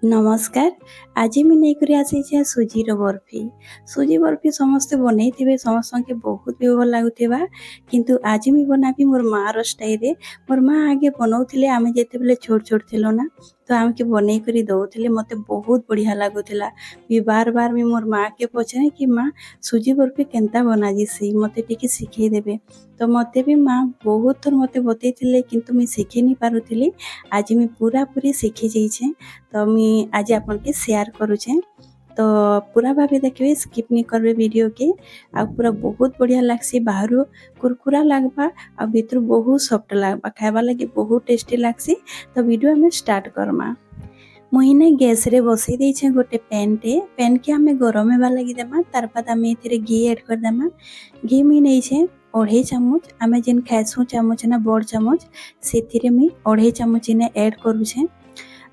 नमस्कार। आज मैं नहीं आसी सुजीर बर्फी। सुजी बर्फी समस्ते बनई समस्त के बहुत भी भल लगुवा किंतु आज मैं बनाबी मोर माँ स्टाइल। मोर माँ आगे बनाऊे आम जिते छोट छोट थिलो ना तो आम के बनई कर दौले मत बहुत बढ़िया लगुला। बार बार मैं मोर माँ के पचारे कि माँ सुजी बर्फी केनता बना जीसी मत टे शिखे देबे। तो मत भी माँ बहुत थर मत बतई किंतु मैं शिखी नहीं पारुली। आज मैं पूरा पूरी शिखी जाइए तो मैं आज आपन के शेयर करुचे। तो पूरा भावे देखिए स्किप नहीं करबे वीडियो के। आ पूरा बहुत बढ़िया लगसी बाहर कुरकुरा लगबा आ भीतर बहुत सॉफ्ट लगबा खाइबा लगी बहुत टेस्टी लगसी। तो वीडियो हमें स्टार्ट करमा। मुझे गैस रे बसई देछे गोटे पैन के हमें गरम हेबा लगी देमा। तार बाद आम ए घी ऐड कर देमा। घी मुई नहीं 2.5 चामच आम जेन खाइसु चामच ना बड़ चामच से मुई 2.5 चामच इने ऐड करुछे।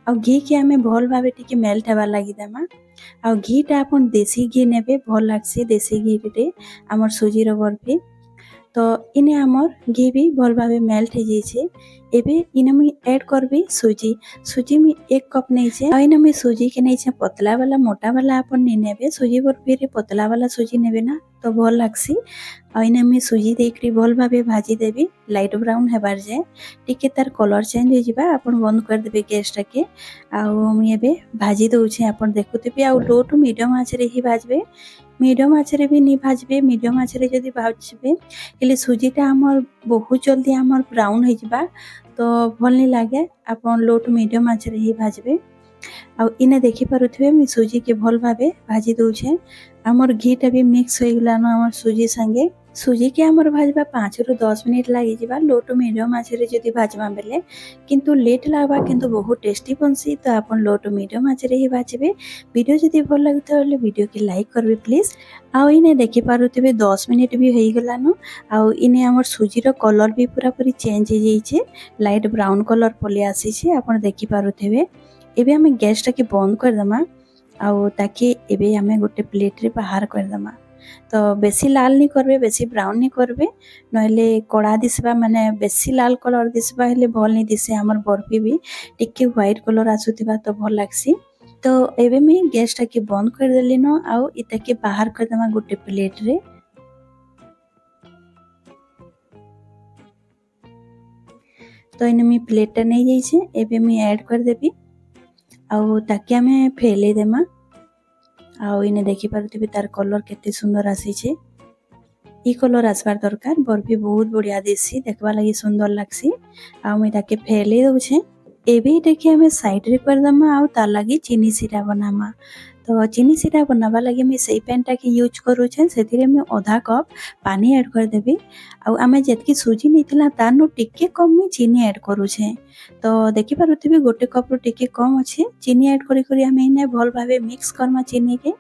आ घी के आम भल भाव टी मेल्ट हेबार लगी देमा। आ घीटा आपन देसी घी नेबे भल लागसी। देसी घी रे आमर सुजीर बर्फी। तो इने आमर घी भी भल भाव मेल्ट हो जाइए। एबे इने मुई ऐड करबी सुजी। सुजी मुई 1 कप नहीं आ इने मुई सुजी के नहीं पतला वाला मोटा वाला आपन नहीं नेबे। सुजी बर्फी रे पतला वाला सुजी नेबे ना तो भल लागसी। आ इने मुई सुजी देकरी भल भाव भाजी देबी लाइट ब्राउन हेबार जाए टिके तार कलर चेंज हो जिबा आपन बंद कर देबे गैस टाके। आ मुई एबे भाजी दउछे आपन देखुथिबे। आ लो टू मीडियम आंच रे ही भाजबे। मीडियम आंच रे भी नहीं भाजबे। मीडियम आंच रे जदी भाजबे हेले सुजीटा आमर बहुत जल्दी आमर ब्राउन हो जिबा तो भल नहीं लागे। आपन लो टू मीडियम आंच रे ही भाजबे। आ इने देखि पारुथिबे मैं सुजी के भल भावे भाजी दउछे। आमर घीटा भी मिक्स हो गला न आमर सुजी संगे। सुजी के आमर भाजबा 5 रु 10 मिनिट लागी जिबा लो टू मीडियम आंच रे जदी भाजबा बेले किंतु लेट लागबा किंतु बहुत टेस्टी बनसी। तो आपन लो टू मीडियम आंच रे ही भाजबे। वीडियो जदी भल लागुता हले वीडियो के लाइक करबे प्लीज। आ इने देखि पारुथिबे 10 मिनिट भी हो गला न। आ इने आमर सुजीर कलर भी पूरा पूरी चेंज हो जाइए। लाइट ब्राउन कलर पले आसी आपन देखि पारुथिबे। एबे हमें गैस टाके बंद कर दमा। आउ ताकि एबे हमें गोटे प्लेट रे बाहर कर दमा। तो बेसी लाल नहीं करबे बेसी ब्राउन नहीं करबे नहले कड़ा दिसबा माने बेसी लाल कलर दिसबा हेले भल नहीं दिसे। हमर बर्फी भी टिके व्हाइट कलर आसुथिबा तो भल लागसी। तो एबे मैं गैस टाके बंद कर देली न आउ इताके बाहर कर दमा गोटे प्लेट रे। तो इने मी प्लेट नहीं जाइए। एबे मैं ऐड कर देबी आउ ताके हमें फैले देमा। आउ इने देखि पारुथिबे तार कलर केते सुंदर आसीचे। ई कलर आसबार दरकार बर्फी बहुत बढ़िया देसी देखबा लगी सुंदर लागसी। आ मैं ताके फैले दउछे। एबे देखि हमें साइड रे कर दमा आउ तार लगी चीनी सीरा बनामा। तो चीनी सीरा बनाबा लगी मैं सही पैन टाके यूज करूछे। सेथिरे मैं आधा कप पानी ऐड कर देबी। आउ आमे जेतकी सुजी नैथिला तारनु टिके कम मैं चीनी ऐड करूछे। तो देखि पारुथिबे गोटे कप रो टिके कम अछि। चीनी ऐड करी करी आमे इने भल भावे मिक्स करमा चीनी के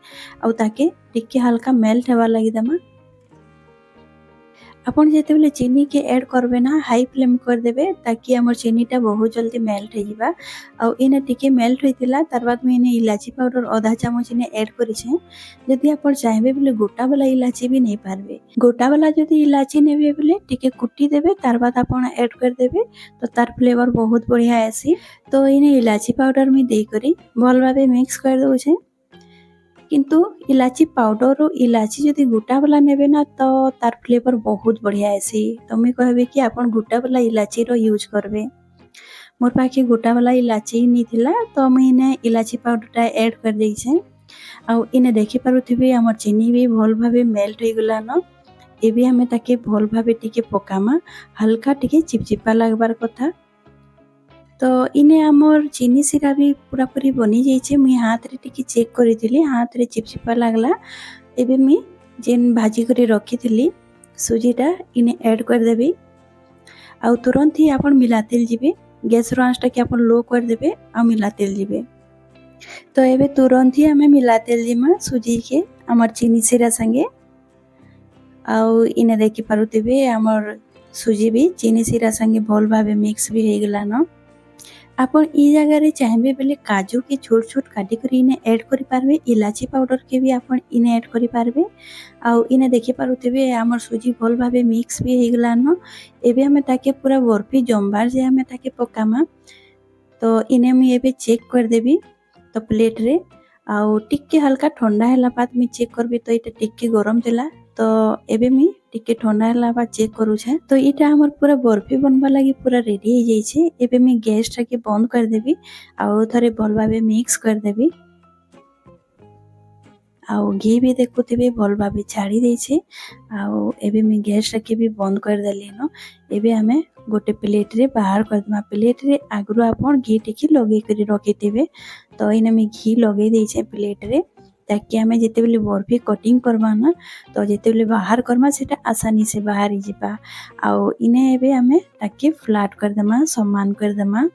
आउ ताके टिके हल्का मेल्ट हेबा लगी देमा। आपन जेतेबेले चीनी के ऐड करबे ना हाई फ्लेम कर देबे ताकि हमर चीनीटा बहुत जल्दी मेल्ट हो जिबा। आ इने टिके मेल्ट होइतिला तार बाद में इने इलायची पाउडर आधा चामच इने ऐड करिछे। जदि आपन चाहबे बेले गोटा वाला इलायची भी नहीं पारबे। गोटा वाला जदि इलायची नेबे बेले टिके कुटी देबे तार बाद आपन ऐड कर देबे तो तार फ्लेवर बहुत बढ़िया आसी। तो इने इलायची पाउडर में देई करी भल भाबे मिक्स कर दउछे। किंतु इलायची पाउडर और इलायची जदि गोटा वाला नेबे ना तो तार फ्लेवर बहुत बढ़िया आसी। तो मैं कहबे कि आपन गोटा वाला इलायची रो यूज करबे। मोर पाखे गोटा वाला इलायची नहीं थिला तो मैं इने इलायची पाउडरटा ऐड कर देइछे। आ इने देखि पारुथिबे हमर चीनी भी भल भाबे मेल्ट हो गला न। एबे हमें ताके भल भाबे टिके पकामा हल्का टिके चिपचिपा लागबार कथा। तो इने आमर चीनी सीरा भी पूरा पूरी बनी जाइए। मुई हाथ रे टिके चेक करी हाथ रे चिपचिपा लागला। एबे मुई जेन भाजी करी रखी थी सुजीटा इने ऐड कर देबी। आ तुरंत ही आपन मिलाते जिबे। गैस रो आंच टाके आपन लो कर देबे आ मिलाते जिबे। तो एबे तुरंत ही हमें मिलाते जिमा सुजी के आमर चीनी सीरा संगे। आउ इने देखि पारुथिबे आमर सुजी भी चीनी सीरा संगे भल भाबे मिक्स भी हो गला न। आपन ई जगह रे चाहबे बेले काजू के छोट छोट काटी करी इने ऐड करि पारबे। इलायची पाउडर के भी आपन इने ऐड करि पारबे। आउ इने देखि पारुथिबे हमर सुजी भल भाबे मिक्स भी हो गला न। एबे हमें ताके पूरा बर्फी जमबार जे हमें ताके पकामा। तो इने मुई एबे चेक कर देबी। तो प्लेट रे आउ टिके हल्का ठंडा हैला बाद मी चेक करबी तो इटा टिके गरम थिला तो एबे मी टिके ठंडा हैला बाद चेक करू छे तो इटा हमर पूरा बर्फी बनबा लागि पूरा रेडी हो जाई छे। एबे मी गैस टा के बंद कर देबी आउ थरे भल भाबे मिक्स कर देबी आउ घी भी देखुथिबे भल भाबे छाड़ी देई छे आउ एबे मी गैस टा के भी बंद कर देली न। एबे हमें गोटे प्लेट रे बाहर कर दमा प्लेट रे आगु आपन घी टिके लगे करी रखिथिबे तो इने मी घी लगे देई छे प्लेट रे ताकि हमें जेते बेले बर्फी कटिंग करबा ना तो जेते बेले बाहर करबा सेटा आसानी से बाहर ही जिबा आउ इने एबे हमें ताकि फ्लैट कर दमा समान कर दमा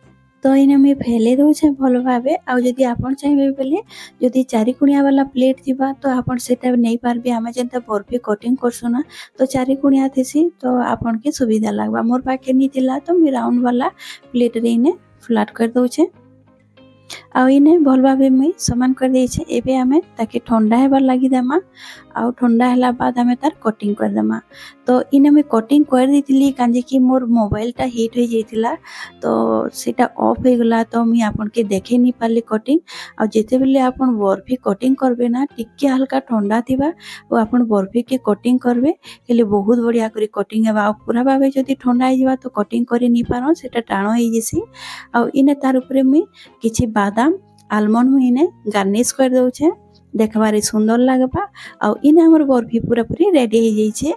तो इने मी फैले दउ छे भल भाबे आउ जदी आपन चाहेबे बेले जदी चारि कुणिया वाला प्लेट थिबा तो आपन सेटा नै पारबे हमें जेंता बर्फी कटिंग करसु ना तो चारि कुणिया थिसी तो आपन के सुविधा लागबा मोर पाके नी थिला तो मी राउंड वाला प्लेट रे इने फ्लैट कर दउ छे आउ इने भल भाबे मुई समान कर दे छे। एबे हमें ताकि ठंडा हेबार लागि देमा आउ ठंडा हैला बाद हमें तार कटिंग कर देमा तो इने मैं कटिंग कर देतिली कांजे कि मोर मोबाइल टा हीट हो जाइतिला तो सेटा ऑफ हो गला तो मी आपन के देखे नी पाली कटिंग आ जेते बेले आपन बर्फी कटिंग करबे ना टिके हल्का ठंडा थिबा ओ आपन बर्फी के कटिंग करबे हेले बहुत बढ़िया करी कटिंग हेबा आ पूरा भाबे जदी ठंडा हो जाबा तो कटिंग करि नी पारो सेटा टाणो हो जेसी आ इने तार ऊपर मी किछि बादाम आलमंड मुई इने गार्निश कर दउ छे देखबारे सुंदर लागबा आ इने हमर बर्फी पूरा पूरी रेडी हो जाई छे।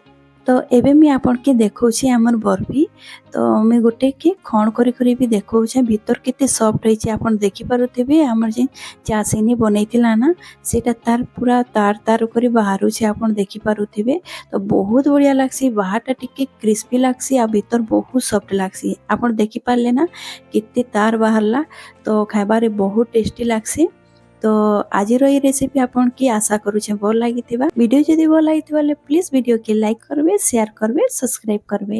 तो एबे मी आपन के देखौ छी हमर बर्फी तो मैं गोटे के खण करी करी भी देखौ छे भीतर केते सॉफ्ट होई छे आपन देखि पारुथिबे हमर जे चासेनी बनैतिला ना सेटा तार पूरा तार तार करी बाहरु छे आपन देखि पारुथिबे तो बहुत बढ़िया लागसी बाहरटा टिके क्रिस्पी लागसी आ भीतर बहुत सॉफ्ट लागसी आपन देखि पारले ना केते तार बाहरला तो खाइबारे बहुत टेस्टी लागसी। तो आज रेसिपी आपन की आशा करूछे भल लागिथिबा वीडियो जदी भल लागिथिबा प्लीज वीडियो के लाइक करबे शेयर करबे सब्सक्राइब करबे।